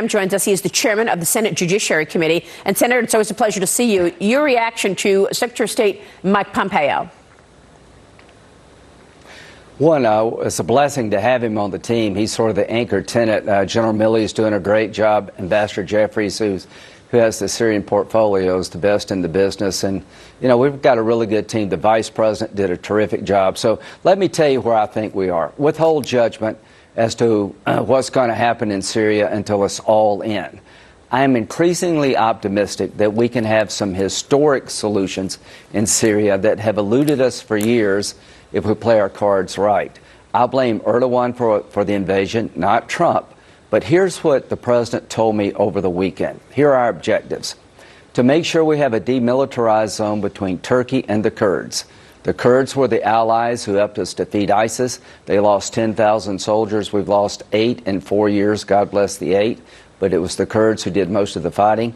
Joins us. He is the chairman of the Senate Judiciary Committee. And Senator, it's always a pleasure to see you. Your reaction to Secretary of State Mike Pompeo? One, it's a blessing to have him on the team. He's sort of the anchor tenant. General Milley is doing a great job. Ambassador Jeffries, who has the Syrian portfolio, is the best in the business. And, you know, we've got a really good team. The vice president did a terrific job. So let me tell you where I think we are. Withhold judgment as to what's going to happen in Syria until it's all in. I am increasingly optimistic that we can have some historic solutions in Syria that have eluded us for years if we play our cards right. I blame Erdogan for the invasion, not Trump. But here's what the president told me over the weekend. Here are our objectives. To make sure we have a demilitarized zone between Turkey and the Kurds. The Kurds were the allies who helped us defeat ISIS. They lost 10,000 soldiers. We've lost 8 in 4 years. God bless the 8. But it was the Kurds who did most of the fighting.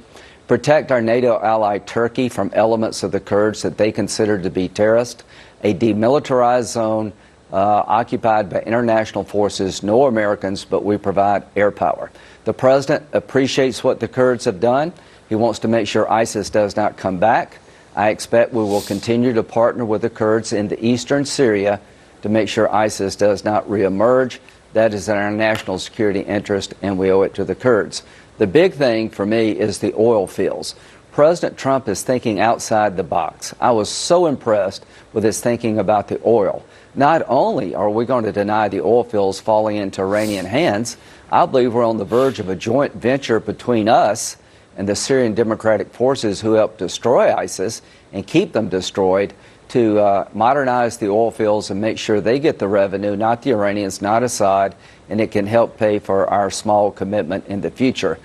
Protect our NATO ally Turkey from elements of the Kurds that they considered to be terrorists. A demilitarized zone occupied by international forces, no Americans, but we provide air power. The president appreciates what the Kurds have done. He wants to make sure ISIS does not come back. I expect we will continue to partner with the Kurds in the eastern Syria to make sure ISIS does not reemerge. That is in our national security interest, and we owe it to the Kurds. The big thing for me is the oil fields. President Trump is thinking outside the box. I was so impressed with his thinking about the oil. Not only are we going to deny the oil fields falling into Iranian hands, I believe we're on the verge of a joint venture between us and the Syrian Democratic Forces who helped destroy ISIS and keep them destroyed to modernize the oil fields and make sure they get the revenue, not the Iranians, not Assad, and it can help pay for our small commitment in the future.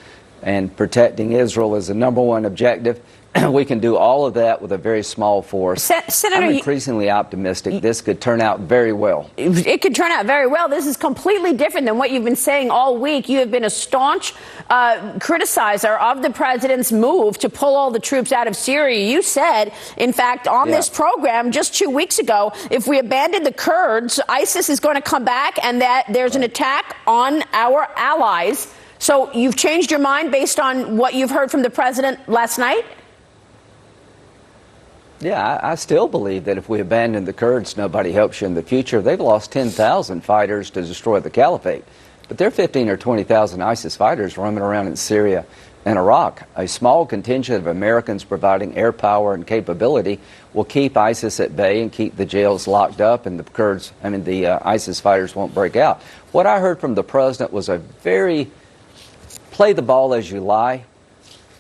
And protecting Israel is the #1 objective. We can do all of that with a very small force. Senator, I'm increasingly optimistic this could turn out very well. It could turn out very well. This is completely different than what you've been saying all week. You have been a staunch criticizer of the president's move to pull all the troops out of Syria. You said, in fact, on this program just 2 weeks ago, if we abandon the Kurds, ISIS is going to come back and that there's an attack on our allies. So you've changed your mind based on what you've heard from the president last night? Yeah, I still believe that if we abandon the Kurds, nobody helps you in the future. They've lost 10,000 fighters to destroy the caliphate. But there are 15 or 20,000 ISIS fighters roaming around in Syria and Iraq. A small contingent of Americans providing air power and capability will keep ISIS at bay and keep the jails locked up, and the ISIS fighters won't break out. What I heard from the president was a very play the ball as you lie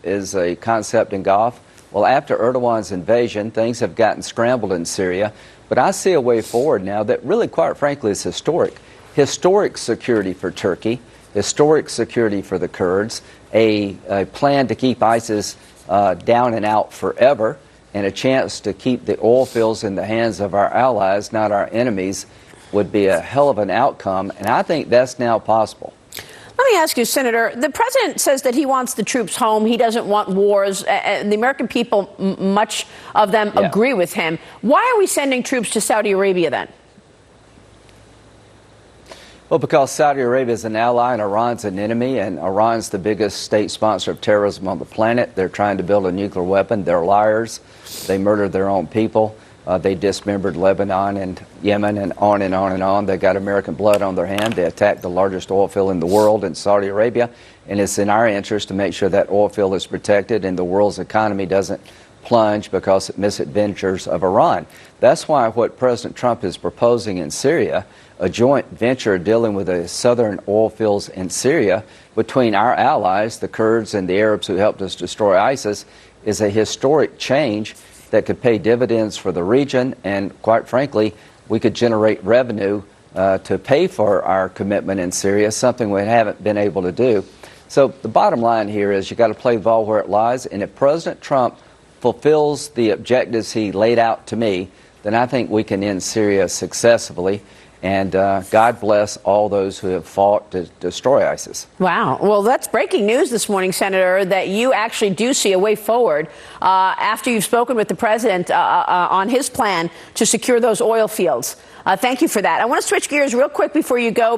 is a concept in golf. Well, after Erdogan's invasion, things have gotten scrambled in Syria, but I see a way forward now that really, quite frankly, is historic. Historic security for Turkey, historic security for the Kurds, a plan to keep ISIS down and out forever, and a chance to keep the oil fields in the hands of our allies, not our enemies, would be a hell of an outcome, and I think that's now possible. Let me ask you, Senator, the president says that he wants the troops home. He doesn't want wars. The American people, much of them agree with him. Why are we sending troops to Saudi Arabia then? Well, because Saudi Arabia is an ally and Iran's an enemy, and Iran's the biggest state sponsor of terrorism on the planet. They're trying to build a nuclear weapon. They're liars. They murdered their own people. They dismembered Lebanon and Yemen and on and on and on. They got American blood on their hand. They attacked the largest oil field in the world in Saudi Arabia. And it's in our interest to make sure that oil field is protected and the world's economy doesn't plunge because of misadventures of Iran. That's why what President Trump is proposing in Syria, a joint venture dealing with the southern oil fields in Syria between our allies, the Kurds and the Arabs who helped us destroy ISIS, is a historic change that could pay dividends for the region, and quite frankly, we could generate revenue to pay for our commitment in Syria, something we haven't been able to do. So the bottom line here is you got to play the ball where it lies, and if President Trump fulfills the objectives he laid out to me, then I think we can end Syria successfully. And God bless all those who have fought to destroy ISIS. Wow. Well, that's breaking news this morning, Senator, that you actually do see a way forward after you've spoken with the president on his plan to secure those oil fields. Thank you for that. I want to switch gears real quick before you go.